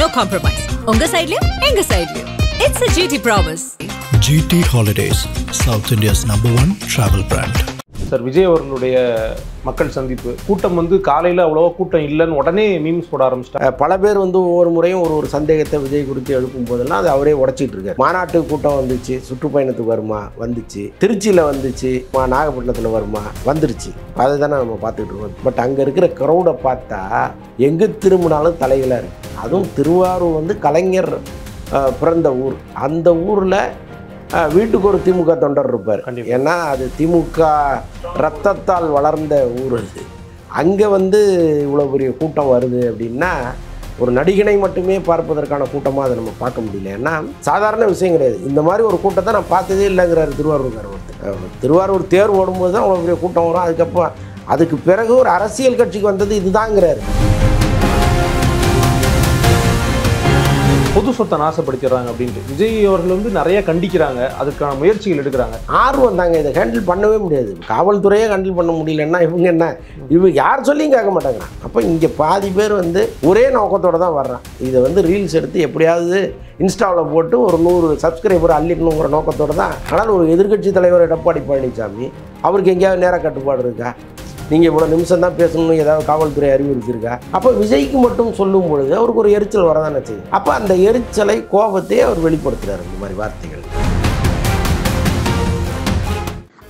no compromise. Unga side liyo, enga side liyo. It's a GT promise. GT Holidays, South India's #1 travel brand. Sir, Vijay அவர்களுடைய மக்கள் சந்திப்பு கூட்டம் காலையில் அவ்வளோவா கூட்டம் இல்லைன்னு உடனே மீம்ஸ் போட ஆரம்பிச்சிட்டாங்க. பல பேர் ஒவ்வொரு முறையும் ஒரு சந்தேகத்தை விஜய் குறித்து எழுப்பும் போதெல்லாம் அது அவரே உடைச்சிட்டு இருக்காரு. மாநாட்டு கூட்டம் வந்துச்சு, சுற்றுப்பயணத்துக்கு வருமா வந்துச்சு, திருச்சியில் வந்துச்சு, நாகப்பட்டினத்தில் வருமா வந்துருச்சு. அதை தானே நம்ம பார்த்துட்டு இருக்கோம். பட் அங்கே இருக்கிற க்ரௌடை பார்த்தா எங்கே திரும்பினாலும் தலைகளாக இருக்குது. அதுவும் திருவாரூர் கலைஞர் பிறந்த ஊர். அந்த ஊரில் வீட்டுக்கு ஒரு திமுக தொண்டர் இருப்பார். ஏன்னா அது திமுக ரத்தத்தால் வளர்ந்த ஊர். அது அங்கே இவ்வளோ பெரிய கூட்டம் வருது அப்படின்னா ஒரு நடிகனை மட்டுமே பார்ப்பதற்கான கூட்டமாக அதை நம்ம பார்க்க முடியல. ஏன்னா சாதாரண விஷயம் கிடையாது. இந்த மாதிரி ஒரு கூட்டத்தை நான் பார்த்ததே இல்லைங்கிறாரு திருவாரூர்காரர் ஒருத்தர். திருவாரூர் தேர் ஓடும்போது தான் அவ்வளோ பெரிய கூட்டம் வரும். அதுக்கப்புறம் அதுக்கு பிறகு ஒரு அரசியல் கட்சிக்கு வந்தது இதுதாங்கிறாரு. பொது சொத்தை நாசப்படுத்திடுறாங்க அப்படின்ட்டு விஜய் அவர்கள் நிறைய கண்டிக்கிறாங்க, அதுக்கான முயற்சிகள் எடுக்கிறாங்க. ஆர்வம் தாங்க, இதை ஹேண்டில் பண்ணவே முடியாது. காவல்துறையே ஹேண்டில் பண்ண முடியலன்னா இவங்க யார் சொல்லியும் கேட்க மாட்டாங்க. அப்போ இங்கே பாதி பேர் ஒரே நோக்கத்தோடு தான் வர்றான். இதை ரீல்ஸ் எடுத்து எப்படியாவது இன்ஸ்டாவில் போட்டு ஒரு 100 சப்ஸ்கிரைபர் அள்ளிக்கணுங்கிற நோக்கத்தோடு தான். ஆனால் ஒரு எதிர்க்கட்சி தலைவர் எடப்பாடி பழனிசாமி அவருக்கு எங்கேயாவது நேர கட்டுப்பாடு இருக்கா? நீங்கள் இவ்வளோ நிமிஷம் தான் பேசணும்னு ஏதாவது காவல்துறை அறிவுறுத்திருக்கா? அப்போ விஜய்க்கு மட்டும் சொல்லும் பொழுது அவருக்கு ஒரு எரிச்சல் வரதானே செய்யும். அப்போ அந்த எரிச்சலை, கோபத்தை அவர் வெளிப்படுத்துகிறார் இந்த மாதிரி வார்த்தைகள்.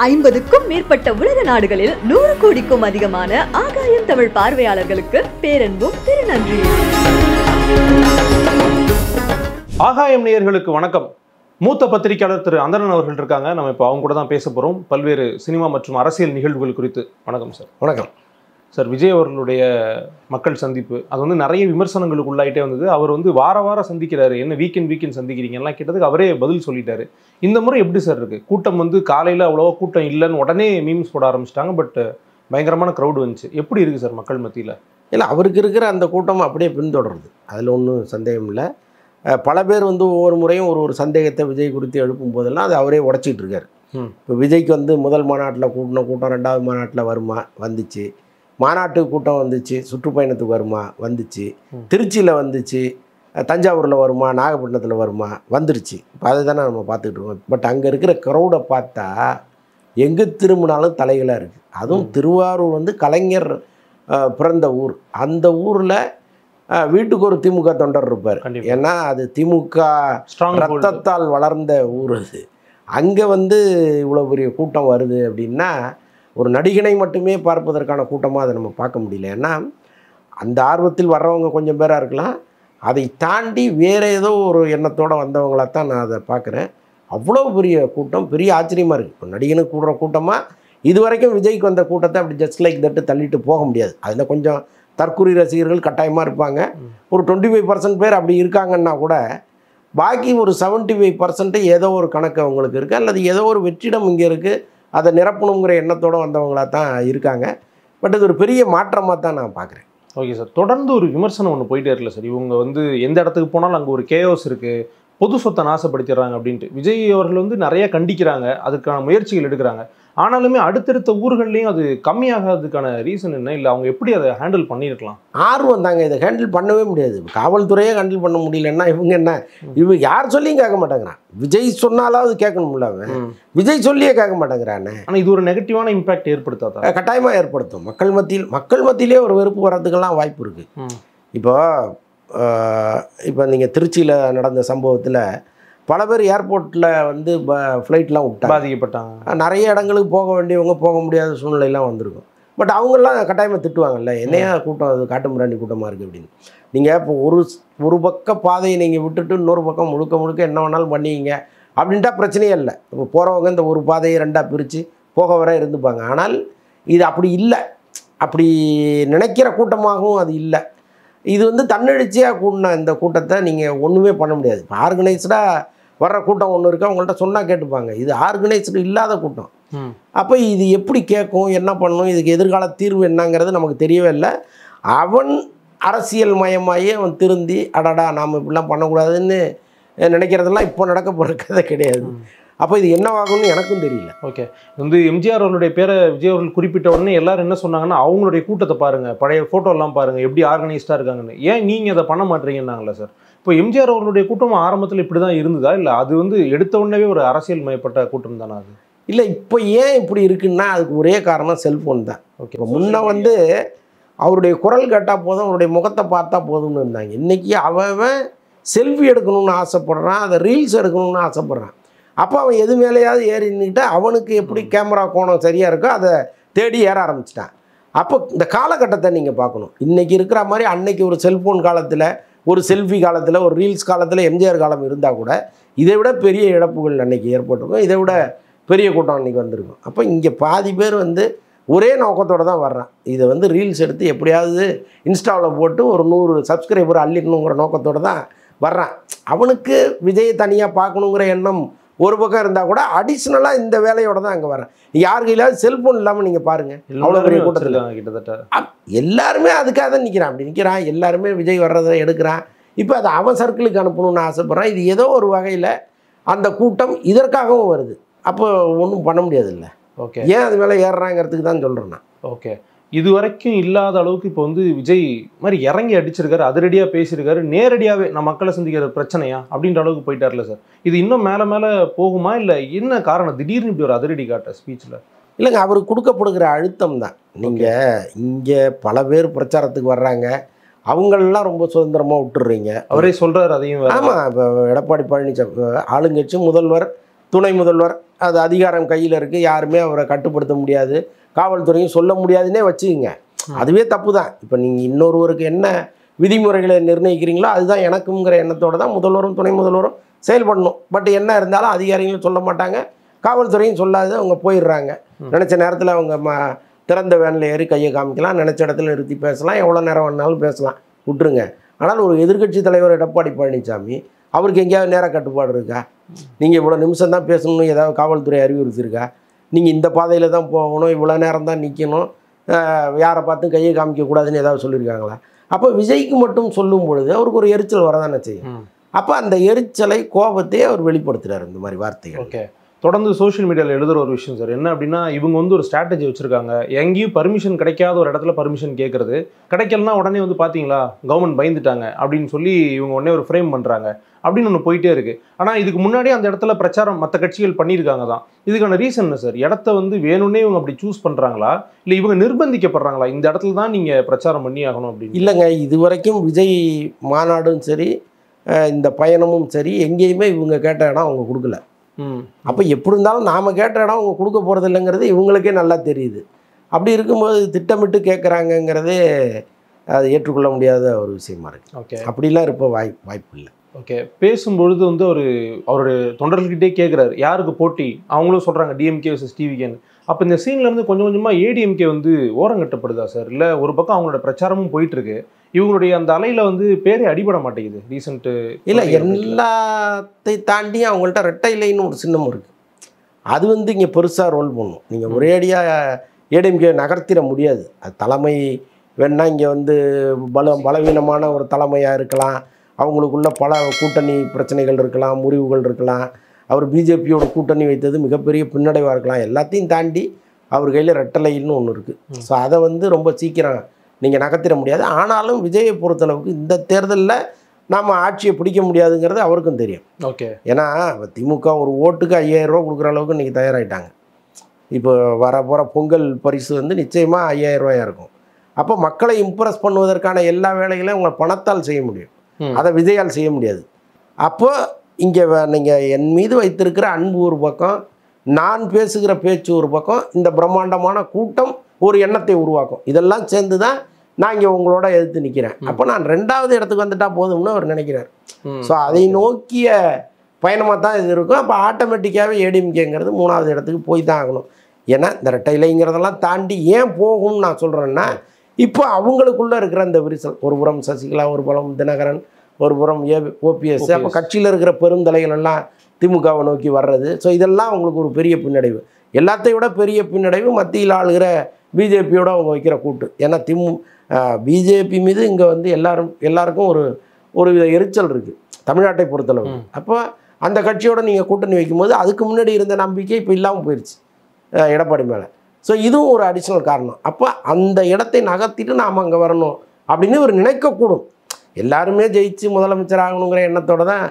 50க்கும் மேற்பட்ட உலக நாடுகளில் 100 கோடிக்கும் அதிகமான ஆகாயம் தமிழ் பார்வையாளர்களுக்கு பேரன்பும் திருநன்றி. ஆகாயம் நேயர்களுக்கு வணக்கம். மூத்த பத்திரிகையாளர் திரு அந்தரன் அவர்கள் இருக்காங்க. நம்ம இப்போ அவங்க கூட தான் பேச போகிறோம் பல்வேறு சினிமா மற்றும் அரசியல் நிகழ்வுகள் குறித்து. வணக்கம் சார். வணக்கம் சார். விஜய் அவர்களுடைய மக்கள் சந்திப்பு அது நிறைய விமர்சனங்களுக்கு உள்ளாயிட்டே வந்தது. அவர் வார வாரம் சந்திக்கிறாரு, என்ன வீக்கெண்ட் சந்திக்கிறீங்கலாம் கேட்டதுக்கு அவரே பதில் சொல்லிட்டாரு. இந்த முறை எப்படி சார் இருக்கு? கூட்டம் காலையில் அவ்வளோவா கூட்டம் இல்லைன்னு உடனே மீம்ஸ் போட ஆரம்பிச்சிட்டாங்க. பட் பயங்கரமான க்ரௌடு வந்துச்சு. எப்படி இருக்குது சார் மக்கள் மத்தியில்? இல்லை, அவருக்கு இருக்கிற அந்த கூட்டம் அப்படியே பின்தொடருது, அதில் ஒன்றும் சந்தேகம் இல்லை. பல பேர் ஒவ்வொரு முறையும் ஒரு சந்தேகத்தை விஜய் குறித்து எழுப்பும் போதெல்லாம் அது அவரே உடைச்சிட்டு இருக்காரு. இப்போ விஜய்க்கு முதல் மாநாட்டில் கூட்டம், ரெண்டாவது மாநாட்டில் வருமா வந்துச்சு, மாநாட்டு கூட்டம் வந்துச்சு, சுற்றுப்பயணத்துக்கு வருமா வந்துச்சு, திருச்சியில் வந்துச்சு, தஞ்சாவூரில் வருமா, நாகப்பட்டினத்தில் வருமா வந்துருச்சு. இப்போ அதை தானே நம்ம பார்த்துட்டு இருக்கோம். பட் அங்கே இருக்கிற க்ரௌடை பார்த்தா எங்கே திரும்பினாலும் தலைகளாக இருக்குது. அதுவும் திருவாரூர் கலைஞர் பிறந்த ஊர். அந்த ஊரில் வீட்டுக்கு ஒரு திமுக தொண்டர் இருப்பார். ஏன்னா அது திமுக ரத்தத்தால் வளர்ந்த ஊர். அது அங்கே இவ்வளோ பெரிய கூட்டம் வருது அப்படின்னா ஒரு நடிகனை மட்டுமே பார்ப்பதற்கான கூட்டமாக அதை நம்ம பார்க்க முடியல. ஏன்னா அந்த ஆர்வத்தில் வர்றவங்க கொஞ்சம் பேராக இருக்கலாம், அதை தாண்டி வேறு ஏதோ ஒரு எண்ணத்தோடு வந்தவங்களாக தான் நான் அதை பார்க்குறேன். அவ்வளோ பெரிய கூட்டம், பெரிய ஆச்சரியமாக இருக்குது. இப்போ நடிகனுக்கு கூடுற கூட்டமாக இது வரைக்கும் விஜய்க்கு வந்த கூட்டத்தை அப்படி ஜஸ்ட் லைக் தட்டு தள்ளிட்டு போக முடியாது. அதில் கொஞ்சம் தற்கொலை ரசிகர்கள் கட்டாயமாக இருப்பாங்க. ஒரு 25% பேர் அப்படி இருக்காங்கன்னா கூட பாக்கி ஒரு 75% ஏதோ ஒரு கணக்கு அவங்களுக்கு இருக்குது, அல்லது ஏதோ ஒரு வெற்றிடம் இங்கே இருக்குது, அதை நிரப்பணுங்கிற எண்ணத்தோடு வந்தவங்களாக தான் இருக்காங்க. பட் இது ஒரு பெரிய மாற்றமாக தான் நான் பார்க்குறேன். Okay sir. தொடர்ந்து ஒரு விமர்சனம் ஒன்று போயிட்டே இருக்கல சார். இவங்க எந்த இடத்துக்கு போனாலும் அங்கே ஒரு கேஓஸ் இருக்குது, பொது சொத்தை நாசப்படுத்திடுறாங்க அப்படின்ட்டு விஜய் அவர்கள் நிறைய கண்டிக்கிறாங்க, அதுக்கான முயற்சிகள் எடுக்கிறாங்க. ஆனாலுமே அடுத்தடுத்த ஊர்கள்லையும் அது கம்மியாகிறதுக்கான ரீசன் என்ன? இல்லை அவங்க எப்படி அதை ஹேண்டில் பண்ணியிருக்கலாம்? ஆர்வம் தாங்க, இதை ஹேண்டில் பண்ணவே முடியாது. காவல்துறையே ஹேண்டில் பண்ண முடியலன்னா இவங்க யார் சொல்லியும் கேட்க மாட்டேங்கிறான். விஜய் சொன்னாலாவது கேட்கணும்ல, அவன் விஜய் சொல்லியே கேட்க மாட்டேங்கிறானே. ஆனால் இது ஒரு நெகட்டிவான இம்பாக்ட் ஏற்படுத்தாதா? கட்டாயமாக ஏற்படுத்தும். மக்கள் மத்தியிலே ஒரு வெறுப்பு வர்றதுக்கெல்லாம் வாய்ப்பு இருக்குது. இப்போ நீங்கள் திருச்சியில் நடந்த சம்பவத்தில் பல பேர் ஏர்போர்ட்டில் ஃப்ளைட்லாம் விட்டாங்க, பாதிக்கப்பட்டாங்க. நிறைய இடங்களுக்கு போக வேண்டியவங்க போக முடியாத சூழ்நிலையெல்லாம் வந்திருக்கும். பட் அவங்கெல்லாம் கட்டாயமாக திட்டுவாங்கல்ல, என்னையா கூட்டம், அது காட்டுமிராண்டி கூட்டமாக இருக்குது அப்படின்னு. நீங்கள் இப்போ ஒரு பக்க பாதையை நீங்கள் விட்டுட்டு இன்னொரு பக்கம் முழுக்க என்ன வேணாலும் பண்ணிக்கிங்க அப்படின்ட்டா பிரச்சனையே இல்லை. இப்போ போகிறவங்க இந்த ஒரு பாதையை 2ஆக பிரித்து போக வர இருந்துப்பாங்க. ஆனால் இது அப்படி இல்லை, அப்படி நினைக்கிற கூட்டமாகவும் அது இல்லை. இது தன்னெழுச்சியாக கூடின இந்த கூட்டத்தை நீங்கள் ஒன்றுமே பண்ண முடியாது. இப்போ ஆர்கனைஸ்டாக வர்ற கூட்டம் ஒன்று இருக்குது, அவங்கள்ட்ட சொன்னால் கேட்டுப்பாங்க. இது ஆர்கனைஸ்டு இல்லாத கூட்டம். அப்போ இது எப்படி கேட்கும், என்ன பண்ணணும், இதுக்கு எதிர்கால தீர்வு என்னங்கிறது நமக்கு தெரியவே இல்லை. அவன் அரசியல் மயமாகி அவன் திருந்தி அடடா நாம் இப்படிலாம் பண்ணக்கூடாதுன்னு நினைக்கிறதெல்லாம் இப்போ நடக்க போகிற கதை கிடையாது. அப்போ இது என்னவாகும்னு எனக்கும் தெரியல. ஓகே, வந்து எம்ஜிஆர் அவர்களுடைய பேரை விஜய் அவர்கள் குறிப்பிட்ட உடனே எல்லாரும் என்ன சொன்னாங்கன்னா, அவங்களுடைய கூட்டத்தை பாருங்க, பழைய ஃபோட்டோலாம் பாருங்க, எப்படி ஆர்கனைஸ்டாக இருக்காங்கன்னு. ஏன் நீங்கள் அதை பண்ண மாட்டீங்கன்னாங்களா சார்? இப்போ எம்ஜிஆர் அவர்களுடைய கூட்டம் ஆரம்பத்தில் இப்படி தான் இருந்ததா, இல்லை அது வந்து எடுத்த உடனே ஒரு அரசியல் மயப்பட்ட கூட்டம் தானே அது? இல்லை, இப்போ ஏன் இப்படி இருக்குன்னா அதுக்கு ஒரே காரணம் செல்ஃபோன் தான். ஓகே, இப்போ முன்ன வந்து அவருடைய குரல் கேட்டால் போதும், அவருடைய முகத்தை பார்த்தா போதும்னு இருந்தாங்க. இன்றைக்கி அவன் செல்ஃபி எடுக்கணும்னு ஆசைப்பட்றான், அதை ரீல்ஸ் எடுக்கணும்னு ஆசைப்பட்றான். அப்போ அவன் எது மேலேயாவது ஏறி நின்றுட்டு அவனுக்கு எப்படி கேமரா கோணம் சரியாக இருக்கோ அதை தேடி ஏற ஆரம்பிச்சிட்டான். அப்போ இந்த காலகட்டத்தை நீங்கள் பார்க்கணும். இன்றைக்கி இருக்கிற மாதிரி அன்னைக்கு ஒரு செல்ஃபோன் காலத்தில், ஒரு செல்ஃபி காலத்தில், ஒரு ரீல்ஸ் காலத்தில் எம்ஜிஆர் காலம் இருந்தால் கூட இதை விட பெரிய இழப்புகள் அன்றைக்கி ஏற்பட்டிருக்கும், இதை விட பெரிய கூட்டம் அன்றைக்கி வந்திருக்கும். அப்போ இங்கே பாதி பேர் வந்து ஒரே நோக்கத்தோடு தான் வர்றான். இதை வந்து ரீல்ஸ் எடுத்து எப்படியாவது இன்ஸ்டாவில் போட்டு ஒரு 100 சப்ஸ்கிரைபர் அள்ளிடணுங்கிற நோக்கத்தோடு தான் வர்றான். அவனுக்கு விஜயை தனியாக பார்க்கணுங்கிற எண்ணம் ஒரு பக்கம் இருந்தால் கூட அடிஷ்னலாக இந்த வேலையோடு தான் அங்கே வர்றேன். யார் கையிலாவது செல்ஃபோன் இல்லாமல் நீங்கள் பாருங்கள், அவ்வளோ பெரிய கூட்டத்தில் கிட்டத்தட்ட எல்லாருமே அதுக்காக தான் நிற்கிறான். அப்படி நிற்கிறான், எல்லாருமே விஜய் வர்றதை எடுக்கிறான். இப்போ அதை அவன் சர்க்கிளுக்கு அனுப்பணும்னு ஆசைப்பட்றான். இது ஏதோ ஒரு வகையில் அந்த கூட்டம் இதற்காகவும் வருது. அப்போ ஒன்றும் பண்ண முடியாது இல்லை. ஓகே, ஏன் அது மேலே ஏறுறாங்கிறதுக்கு தான் சொல்கிறேன் நான். ஓகே, இது வரைக்கும் இல்லாத அளவுக்கு இப்போ வந்து விஜய் மாதிரி இறங்கி அடிச்சிருக்காரு, அதிரடியாக பேசியிருக்காரு, நேரடியாகவே நான் மக்களை சந்திக்கிற பிரச்சனையா அப்படின்ற அளவுக்கு போயிட்டார்ல சார். இது இன்னும் மேலே மேலே போகுமா, இல்லை என்ன காரணம் திடீர்னு இப்படி ஒரு அதிரடி காட்ட ஸ்பீச்சில்? இல்லைங்க, அவருக்கு கொடுக்கப்படுகிற அழுத்தம் தான். நீங்கள் இங்கே பல பேர் பிரச்சாரத்துக்கு வர்றாங்க, அவங்களெல்லாம் ரொம்ப சுதந்திரமாக விட்டுடுறீங்க. அவரே சொல்கிறார் அதையும். ஆமாம், இப்போ எடப்பாடி பழனிசாமி ஆளுங்கட்சி முதல்வர், துணை முதல்வர், அது அதிகாரம் கையில் இருக்குது, யாருமே அவரை கட்டுப்படுத்த முடியாது, காவல்துறையும் சொல்ல முடியாதுன்னே வச்சுக்கோங்க. அதுவே தப்பு தான். இப்போ நீங்கள் இன்னொருவருக்கு என்ன விதிமுறைகளை நிர்ணயிக்கிறீங்களோ அதுதான் எனக்குங்கிற எண்ணத்தோடு தான் முதல்வரும் துணை முதல்வரும் செயல்படணும். பட் என்ன இருந்தாலும் அதிகாரிகளும் சொல்ல மாட்டாங்க, காவல்துறையும் சொல்லாது, அவங்க போயிடுறாங்க. நினச்ச நேரத்தில் அவங்க திறந்த வேனில் ஏறி கையை காமிக்கலாம், நினச்ச இடத்துல நிறுத்தி பேசலாம், எவ்வளோ நேரம் வேணாலும் பேசலாம், விட்டுருங்க. ஆனால் ஒரு எதிர்க்கட்சி தலைவர் எடப்பாடி பழனிசாமி, அவருக்கு எங்கேயாவது நேர கட்டுப்பாடு இருக்கா? நீங்கள் இவ்வளோ நிமிஷம் தான் பேசணும்னு ஏதாவது காவல்துறை அறிவுறுத்திருக்கா? நீங்கள் இந்த பாதையில் தான் போகணும், இவ்வளோ நேரம் தான் நிற்கணும், யாரை பார்த்தும் கையை காமிக்கக்கூடாதுன்னு ஏதாவது சொல்லியிருக்காங்களா? அப்போ விஜய்க்கு மட்டும் சொல்லும் பொழுது அவருக்கு ஒரு எரிச்சல் வரதானே செய்யும். அப்போ அந்த எரிச்சலை, கோபத்தையே அவர் வெளிப்படுத்துகிறார் இந்த மாதிரி வார்த்தைகள். ஓகே, தொடர்ந்து சோஷியல் மீடியாவில் எழுதுகிற ஒரு விஷயம் சார் என்ன அப்படின்னா, இவங்க வந்து ஒரு ஸ்ட்ராட்டஜி வச்சுருக்காங்க. எங்கேயும் பர்மிஷன் கிடைக்காத ஒரு இடத்துல பர்மிஷன் கேட்குறது, கிடைக்கலனா உடனே வந்து பார்த்தீங்களா கவர்மெண்ட் பயந்துட்டாங்க அப்படின்னு சொல்லி இவங்க உடனே ஒரு ஃப்ரேம் பண்ணுறாங்க அப்படின்னு ஒன்று போயிட்டே இருக்குது. ஆனால் இதுக்கு முன்னாடியே அந்த இடத்துல பிரச்சாரம் மற்ற கட்சிகள் பண்ணியிருக்காங்க தான். இதுக்கான ரீசன் என்ன சார்? இடத்த வந்து வேணும்னே இவங்க அப்படி சூஸ் பண்ணுறாங்களா, இல்லை இவங்க நிர்பந்திக்கப்படுறாங்களா இந்த இடத்துல தான் நீங்கள் பிரச்சாரம் பண்ணி ஆகணும் அப்படின்னு? இல்லைங்க, இது வரைக்கும் விஜய் மாநாடும் சரி, இந்த பயணமும் சரி, எங்கேயுமே இவங்க கேட்ட இடம் அவங்க கொடுக்கல. அப்போ எப்படி இருந்தாலும் நாம் கேட்ட இடம் அவங்க கொடுக்க போகிறது இல்லைங்கிறது இவங்களுக்கே நல்லா தெரியுது. அப்படி இருக்கும்போது திட்டமிட்டு கேட்குறாங்கங்கிறதே அது ஏற்றுக்கொள்ள முடியாத ஒரு விஷயமா இருக்குது. ஓகே, அப்படிலாம் இருப்ப வாய்ப்பு இல்லை. ஓகே, பேசும்பொழுது வந்து அவருடைய தொண்டர்கள்கிட்டே கேட்குறாரு யாருக்கு போட்டி, அவங்களும் சொல்கிறாங்க டிஎம்கே வர்சஸ் டிவிகேன்னு. அப்போ இந்த சீன்லேருந்து கொஞ்சம் கொஞ்சமாக ஏடிஎம்கே வந்து ஓரங்கட்டப்படுதா சார்? இல்லை ஒரு பக்கம் அவங்களோட பிரச்சாரமும் போயிட்டுருக்கு, இவங்களுடைய அந்த அலையில் வந்து பேரே அடிபட மாட்டேங்குது ரீசெண்ட்டு? இல்லை, எல்லாத்தை தாண்டி அவங்கள்ட்ட ரெட்டை இலைன்னு ஒரு சின்னம் இருக்குது. அது வந்து இங்கே பெருசாக ரோல் பண்ணும். நீங்கள் ஒரேடியாக ஏடிஎம்கே நகர்த்திட முடியாது. அது தலைமை வேணால் இங்கே வந்து பலவீனமான ஒரு தலைமையாக இருக்கலாம், அவங்களுக்குள்ள பல கூட்டணி பிரச்சனைகள் இருக்கலாம், முறிவுகள் இருக்கலாம், அவர் பிஜேபியோட கூட்டணி வைத்தது மிகப்பெரிய பின்னடைவாக இருக்கலாம். எல்லாத்தையும் தாண்டி அவர் கையில் ரெட்டலைன்னு ஒன்று இருக்குது. ஸோ அதை வந்து ரொம்ப சீக்கிரம் நீங்கள் நகர்த்திட முடியாது. ஆனாலும் விஜயை பொறுத்தளவுக்கு இந்த தேர்தலில் நாம் ஆட்சியை பிடிக்க முடியாதுங்கிறது அவருக்கும் தெரியும். ஓகே, ஏன்னா திமுக ஒரு ஓட்டுக்கு 5000 ரூபா கொடுக்குற அளவுக்கு இன்றைக்கி தயாராகிட்டாங்க. இப்போ போகிற பொங்கல் பரிசு வந்து நிச்சயமாக 5000 ரூபாயாக இருக்கும். அப்போ மக்களை இம்ப்ரெஸ் பண்ணுவதற்கான எல்லா வேலைகளையும் உங்களை பணத்தால் செய்ய முடியும், அதை விஜயால் செய்ய முடியாது. அப்போ இங்கே நீங்கள் என் மீது வைத்திருக்கிற அன்பு ஒரு பக்கம், நான் பேசுகிற பேச்சு ஒரு பக்கம், இந்த பிரம்மாண்டமான கூட்டம் ஒரு எண்ணத்தை உருவாக்கும். இதெல்லாம் சேர்ந்து தான் நான் இங்கே உங்களோட எதிர்த்து நிற்கிறேன். அப்போ நான் 2வது இடத்துக்கு வந்துட்டால் போதும்னு அவர் நினைக்கிறார். ஸோ அதை நோக்கிய பயணமாக தான் இது இருக்கும். அப்போ ஆட்டோமேட்டிக்காகவே ஏடிஎம்கேங்கிறது 3வது இடத்துக்கு போய் தான் ஆகணும். ஏன்னா இந்த ரெட்டை இலைங்கிறதெல்லாம் தாண்டி ஏன் போகும்னு நான் சொல்கிறேன்னா, இப்போ அவங்களுக்குள்ளே இருக்கிற அந்த விரிசல், ஒரு புறம் சசிகலா, ஒரு புறம் தினகரன், ஒரு புறம் ஓபிஎஸ், அப்போ கட்சியில் இருக்கிற பெருந்தலைகள் எல்லாம் திமுகவை நோக்கி வர்றது. ஸோ இதெல்லாம் அவங்களுக்கு ஒரு பெரிய பின்னடைவு. எல்லாத்தையும் விட பெரிய பின்னடைவு மத்தியில் ஆளுகிற பிஜேபியோட அவங்க வைக்கிற கூட்டு. ஏன்னா பிஜேபி மீது இங்கே வந்து எல்லாருக்கும் ஒரு வித எரிச்சல் இருக்குது தமிழ்நாட்டை பொறுத்தளவு. அப்போ அந்த கட்சியோட நீங்கள் கூட்டணி வைக்கும்போது அதுக்கு முன்னாடி இருந்த நம்பிக்கை இப்போ இல்லாமல் போயிடுச்சு எடப்பாடி மேலே. ஸோ இதுவும் ஒரு அடிஷ்னல் காரணம். அப்போ அந்த இடத்தை நகர்த்திட்டு நாம் அங்கே வரணும் அப்படின்னு ஒரு நினைக்கக்கூடும். எல்லாருமே ஜெயிச்சு முதலமைச்சர் ஆகணுங்கிற எண்ணத்தோடு தான்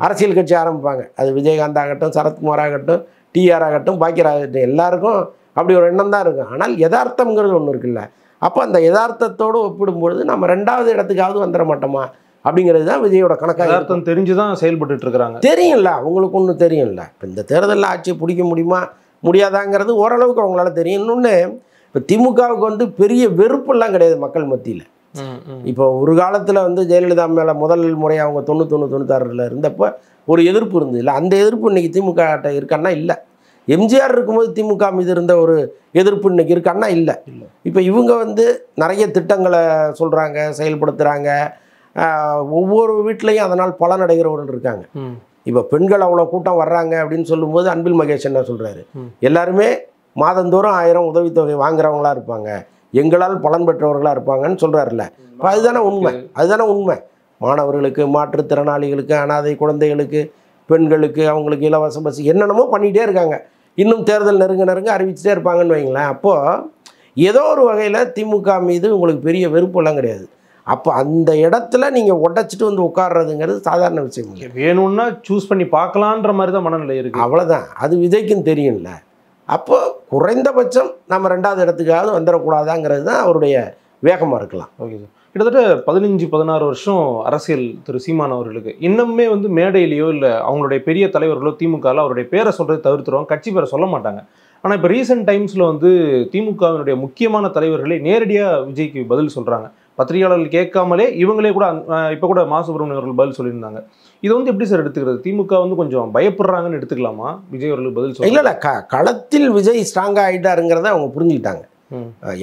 அரசியல் கட்சி ஆரம்பிப்பாங்க. அது விஜயகாந்த் ஆகட்டும், சரத்குமார் ஆகட்டும், டிஆர் ஆகட்டும், பாக்கியர் ஆகட்டும், எல்லாருக்கும் அப்படி ஒரு எண்ணம் தான் இருக்கும். ஆனால் யதார்த்தங்கிறது ஒன்று இருக்குல்ல. அப்போ அந்த யதார்த்தத்தோடு ஒப்பிடும்பொழுது நம்ம 2வது இடத்துக்காவது வந்துட மாட்டோமா அப்படிங்கிறது தான் விஜயோட கணக்காக. யதார்த்தம் தெரிஞ்சு தான் செயல்பட்டு இருக்கிறாங்க. தெரியும்ல, அவங்களுக்கு ஒன்றும் தெரியும்ல. இப்போ இந்த தேர்தலில் ஆட்சியை பிடிக்க முடியுமா முடியாதாங்கிறது ஓரளவுக்கு அவங்களால தெரியும். இன்னொன்று, இப்போ திமுகவுக்கு வந்து பெரிய வெறுப்பெல்லாம் கிடையாது மக்கள் மத்தியில். இப்போ ஒரு காலத்தில் வந்து ஜெயலலிதா மேலே முதல் முறை அவங்க 91-96 இருந்தப்போ ஒரு எதிர்ப்பு இருந்தது இல்லை. அந்த எதிர்ப்பு இன்றைக்கி திமுக இருக்கான்னா இல்லை. எம்ஜிஆர் இருக்கும்போது திமுக மீது இருந்த ஒரு எதிர்ப்பு இன்றைக்கி இருக்கான்னா இல்லை. இப்போ இவங்க வந்து நிறைய திட்டங்களை சொல்கிறாங்க, செயல்படுத்துகிறாங்க. ஒவ்வொரு வீட்லேயும் அதனால் பலனடைகிறவர்கள் இருக்காங்க. இப்போ பெண்கள் அவ்வளோ கூட்டம் வர்றாங்க அப்படின்னு சொல்லும்போது அன்பில் மகேஷ் என்ன சொல்கிறாரு, எல்லாருமே மாதந்தோறும் 1000 உதவித்தொகை வாங்குறவங்களா இருப்பாங்க, எங்களால் பலன் பெற்றவர்களாக இருப்பாங்கன்னு சொல்கிறாருல்ல. இப்போ அதுதானே உண்மை. மாணவர்களுக்கு, மாற்றுத்திறனாளிகளுக்கு, அனாதை குழந்தைகளுக்கு, பெண்களுக்கு, அவங்களுக்கு இலவச பஸ் என்னென்னமோ பண்ணிகிட்டே இருக்காங்க. இன்னும் தேர்தல் நெருங்க அறிவிச்சிட்டே இருப்பாங்கன்னு வைங்களேன். அப்போது ஏதோ ஒரு வகையில் திமுக மீது உங்களுக்கு பெரிய வெறுப்பெல்லாம் கிடையாது. அப்போ அந்த இடத்துல நீங்கள் உடைச்சிட்டு வந்து உட்கார்றதுங்கிறது சாதாரண விஷயம் இல்லை. வேணும்னா சூஸ் பண்ணி பார்க்கலான்ற மாதிரி தான் மனநிலை இருக்குது. அவ்வளோதான். அது விஜய்க்கும் தெரியும்ல. அப்போ குறைந்தபட்சம் நம்ம 2வது இடத்துக்காவது வந்துடக்கூடாதாங்கிறது தான் அவருடைய வேகமாக இருக்கலாம். Okay sir. கிட்டத்தட்ட 15-16 வருஷம் அரசியல் திரு சீமான் அவர்களுக்கு இன்னுமே வந்து மேடையிலையோ இல்லை அவங்களுடைய பெரிய தலைவர்களோ திமுகவில் அவருடைய பேரை சொல்கிறத தவிர்த்துருவாங்க, கட்சி பேரை சொல்ல மாட்டாங்க. ஆனால் இப்போ ரீசெண்ட் டைம்ஸில் வந்து திமுகவினுடைய முக்கியமான தலைவர்களே நேரடியாக விஜய்க்கு பதில் சொல்கிறாங்க. பத்திரிகையாளர்கள் கேட்காமலே இவங்களே கூட இப்போ கூட மா சுப்பிரமணியம் அவர்கள் பதில் சொல்லியிருந்தாங்க. இது வந்து எப்படி சார் எடுத்துக்கிறது? திமுக வந்து கொஞ்சம் பயப்படுறாங்கன்னு எடுத்துக்கலாமா விஜய் அவர்களுக்கு பதில் சொல்ல? இல்லை, களத்தில் விஜய் ஸ்ட்ராங்காக ஆகிட்டாருங்கிறத அவங்க புரிஞ்சுக்கிட்டாங்க.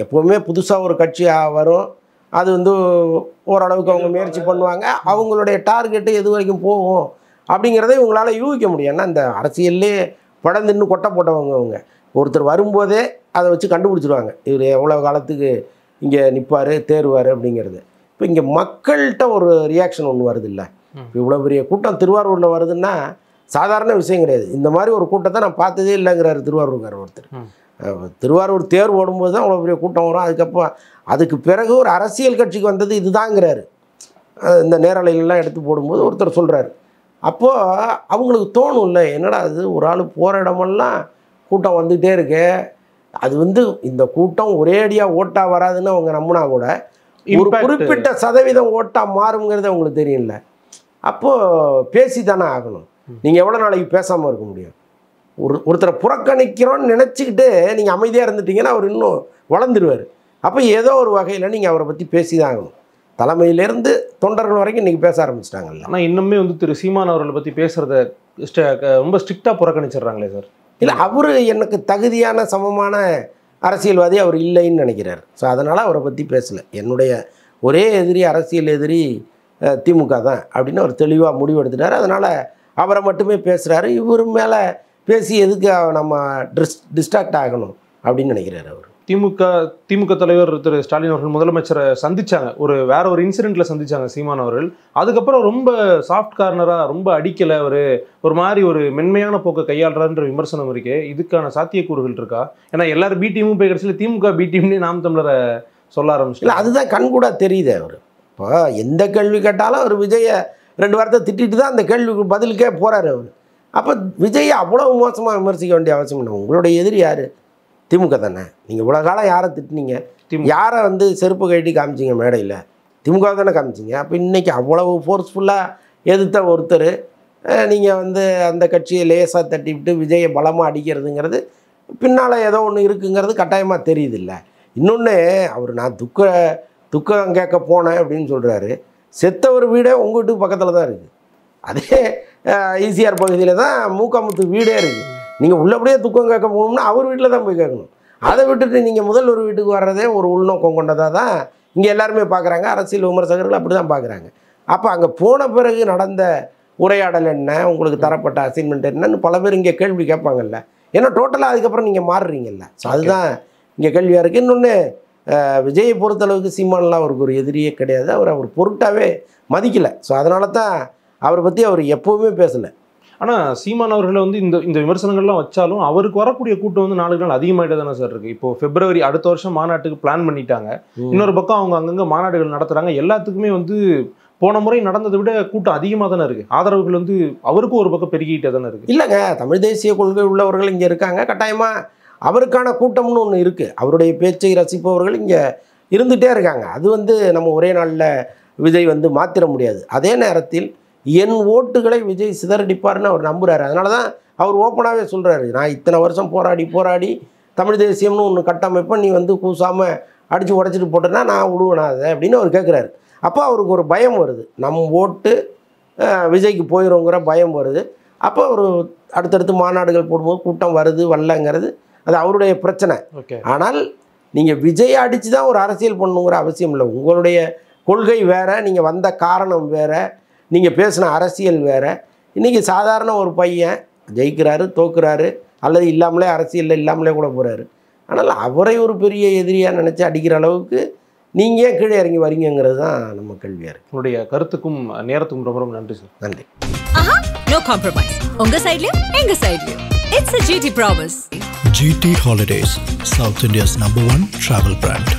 எப்போவுமே புதுசாக ஒரு கட்சி வரும், அது வந்து ஓரளவுக்கு அவங்க முயற்சி பண்ணுவாங்க, அவங்களுடைய டார்கெட்டு எது வரைக்கும் போகும் அப்படிங்கிறத இவங்களால யூகிக்க முடியும். ஏன்னா இந்த அரசியல்லே படந்துன்னு கொட்டை போட்டவங்க அவங்க. ஒருத்தர் வரும்போதே அதை வச்சு கண்டுபிடிச்சிடுவாங்க, இவர் எவ்வளோ காலத்துக்கு இங்கே நிற்பார், தேர்வார் அப்படிங்கிறது. இப்போ இங்கே மக்கள்கிட்ட ஒரு ரியாக்ஷன் ஒன்று வருது இல்லை. இப்போ இவ்வளோ பெரிய கூட்டம் திருவாரூரில் வருதுன்னா சாதாரண விஷயம் கிடையாது. இந்த மாதிரி ஒரு கூட்டத்தை நான் பார்த்ததே இல்லைங்கிறாரு திருவாரூர்காரர் ஒருத்தர். திருவாரூர் தேர் ஓடும்போது தான் அவ்வளோ பெரிய கூட்டம் வரும். அதுக்கு பிறகு ஒரு அரசியல் கட்சிக்கு வந்தது இதுதாங்கிறாரு. இந்த நேரலைகள்லாம் எடுத்து போடும்போது ஒருத்தர் சொல்கிறாரு. அப்போது அவங்களுக்கு தோணும் இல்லை, என்னடா அது ஒரு ஆள் போகிற இடமெல்லாம் கூட்டம் வந்துகிட்டே இருக்கு, அது வந்து இந்த கூட்டம் ஒரே அடியாக ஓட்டா வராதுன்னு அவங்க நம்பினா கூட ஒரு குறிப்பிட்ட சதவீதம் ஓட்டா மாறுங்கிறது அவங்களுக்கு தெரியல. அப்போது பேசி தானே ஆகணும். நீங்கள் எவ்வளோ நாளைக்கு பேசாமல் இருக்க முடியும்? ஒருத்தரை புறக்கணிக்கிறோன்னு நினச்சிக்கிட்டு நீங்கள் அமைதியாக இருந்துட்டீங்கன்னா அவர் இன்னும் வளர்ந்துருவார். அப்போ ஏதோ ஒரு வகையில் நீங்கள் அவரை பற்றி பேசி தான் ஆகணும். தலைமையிலேருந்து தொண்டர்கள் வரைக்கும் இன்றைக்கி பேச ஆரம்பிச்சிட்டாங்கல்ல. ஆனால் இன்னுமே வந்து திரு சீமான் அவர்களை பற்றி பேசுகிறத ரொம்ப ஸ்ட்ரிக்டாக புறக்கணிச்சிடுறாங்களே சார். இல்லை, அவர் எனக்கு தகுதியான சமமான அரசியல்வாதி அவர் இல்லைன்னு நினைக்கிறார். ஸோ அதனால் அவரை பற்றி பேசலை. என்னுடைய ஒரே எதிரி, அரசியல் எதிரி திமுக தான் அப்படின்னு அவர் தெளிவாக முடிவு எடுத்துட்டார். அதனால் அவரை மட்டுமே பேசுகிறாரு. இவர் மேலே பேசி எதுக்கு நம்ம டிஸ்ட்ராக்ட் ஆகணும் அப்படின்னு நினைக்கிறார் அவர். திமுக தலைவர் திரு ஸ்டாலின் அவர்கள் முதலமைச்சரை சந்திச்சாங்க, வேற ஒரு இன்சிடென்ட்ல சந்திச்சாங்க சீமான் அவர்கள். அதுக்கப்புறம் ரொம்ப சாஃப்ட் கார்னராக ரொம்ப அடிக்கலை, ஒரு மாதிரி ஒரு மென்மையான போக்கை கையாளுறாருன்ற விமர்சனம் இருக்கு. இதுக்கான சாத்தியக்கூறுகள் இருக்கா? ஏன்னா எல்லாரும் பி டீமும் போய் கடைசியில் திமுக பி டீம்னே நாம் தமிழரை சொல்ல ஆரம்பிச்சு. இல்லை, அதுதான் கண்கூடா தெரியுது. அவர் இப்போ எந்த கேள்வி கேட்டாலும் அவர் விஜயை 2 வாரத்தை திட்டிட்டு தான் அந்த கேள்விக்கு பதிலுக்கே போகிறாரு அவர். அப்போ விஜயை அவ்வளோ மோசமாக விமர்சிக்க வேண்டிய அவசியம் இல்லை. உங்களுடைய எதிரி யார்? திமுக தானே. நீங்கள் இவ்வளோ காலம் யாரை திட்டினீங்க? யாரை வந்து செருப்பு கட்டி காமிச்சிங்க மேடையில்? திமுக தானே காமிச்சிங்க. அப்போ இன்றைக்கி அவ்வளவு ஃபோர்ஸ்ஃபுல்லாக எதிர்த்த ஒருத்தர் நீங்கள் வந்து அந்த கட்சியை லேசாக தட்டி விட்டு விஜயை பலமாக அடிக்கிறதுங்கிறது பின்னால் ஏதோ ஒன்று இருக்குங்கிறது கட்டாயமாக தெரியுது இல்லை. இன்னொன்று, அவர் நான் துக்கம் கேட்க போனேன் அப்படின்னு சொல்கிறாரு. செத்தவர் வீடே உங்கள் வீட்டுக்கு பக்கத்தில் தான் இருக்குது. அதே ஈசிஆர் பகுதியில் தான் மூக்காமுத்து வீடே இருக்குது. நீங்கள் உள்ளபடியே துக்கம் கேட்க போகணும்னா அவர் வீட்டில் தான் போய் கேட்கணும். அதை விட்டுட்டு நீங்கள் முதல் ஒரு வீட்டுக்கு வர்றதே ஒரு உள்நோக்கம் கொண்டதாக தான் இங்கே எல்லாருமே பார்க்குறாங்க. அரசியல் விமர்சகர்கள் அப்படி தான் பார்க்குறாங்க. அப்போ அங்கே போன பிறகு நடந்த உரையாடல் என்ன, உங்களுக்கு தரப்பட்ட அசைன்மெண்ட் என்னன்னு பல பேர் இங்கே கேள்வி கேட்பாங்கல்ல. ஏன்னா டோட்டலாக அதுக்கப்புறம் நீங்கள் மாறுறீங்கல்ல. ஸோ அதுதான் இங்கே கேள்வியாக இருக்குது. இன்னொன்று, விஜயை பொறுத்தளவுக்கு சீமான்லாம் அவருக்கு ஒரு எதிரியே கிடையாது. அவர் பொருட்டாகவே மதிக்கலை. ஸோ அதனால தான் அவரை பற்றி அவர் எப்போவுமே பேசலை. ஆனால் சீமான் அவர்களை வந்து இந்த விமர்சனங்கள்லாம் வச்சாலும் அவருக்கு வரக்கூடிய கூட்டம் வந்து நாளுக்கு நாள் அதிகமாகிட்டே தானே சார் இருக்குது. இப்போ பிப்ரவரி அடுத்த வருஷம் மாநாட்டுக்கு பிளான் பண்ணிட்டாங்க. இன்னொரு பக்கம் அவங்க அங்கங்கே மாநாடுகள் நடத்துகிறாங்க. எல்லாத்துக்குமே வந்து போன முறை நடந்ததை விட கூட்டம் அதிகமாக தானே இருக்குது. ஆதரவுகள் வந்து அவருக்கும் ஒரு பக்கம் பெருகிட்டே தானே இருக்குது. இல்லைங்க, தமிழ் தேசிய கொள்கை உள்ளவர்கள் இங்கே இருக்காங்க. கட்டாயமாக அவருக்கான கூட்டம்னு ஒன்று இருக்குது. அவருடைய பேச்சை ரசிப்பவர்கள் இங்கே இருந்துகிட்டே இருக்காங்க. அது வந்து நம்ம ஒரே நாளில் விஜய் வந்து மாற்றிட முடியாது. அதே நேரத்தில் என் ஓட்டுகளை விஜய் சிதறடிப்பார்னு அவர் நம்புகிறாரு. அதனால தான் அவர் ஓப்பனாகவே சொல்கிறாரு, நான் இத்தனை வருஷம் போராடி தமிழ் தேசியம்னு ஒன்று கட்டமைப்பேன், நீ வந்து கூசாமல் அடித்து உடச்சிட்டு போட்டேன்னா நான் விடுவேனா அதை அப்படின்னு அவர் கேட்குறாரு. அப்போ அவருக்கு ஒரு பயம் வருது, நம் ஓட்டு விஜய்க்கு போயிடுங்கிற பயம் வருது. அப்போ ஒரு அடுத்தடுத்து மாநாடுகள் போடும்போது கூட்டம் வருது வரலங்கிறது அது அவருடைய பிரச்சனை. ஆனால் நீங்கள் விஜயை அடித்து தான் ஒரு அரசியல் பண்ணணுங்கிற அவசியம் இல்லை. உங்களுடைய கொள்கை வேறு, நீங்கள் வந்த காரணம் வேறு, நீங்கள் பேசின அரசியல் வேறு. இன்றைக்கி சாதாரண ஒரு பையன் ஜெயிக்கிறாரு, தோக்குறாரு, அல்லது இல்லாமலே அரசியலில் இல்லாமலே கூட போகிறாரு. ஆனால் அவரை ஒரு பெரிய எதிரியாக நினச்சி அடிக்கிற அளவுக்கு நீங்கள் ஏன் கீழே இறங்கி வரீங்கிறது தான் நம்ம கேள்வியாக இருக்குது. உங்களுடைய கருத்துக்கும் நேரத்துக்கும் ரொம்ப ரொம்ப நன்றி சார். நன்றி. No compromise. உங்க சைடுலயும் எங்க சைடுலயும். It's a GT promise. GT Holidays, South India's #1 travel brand.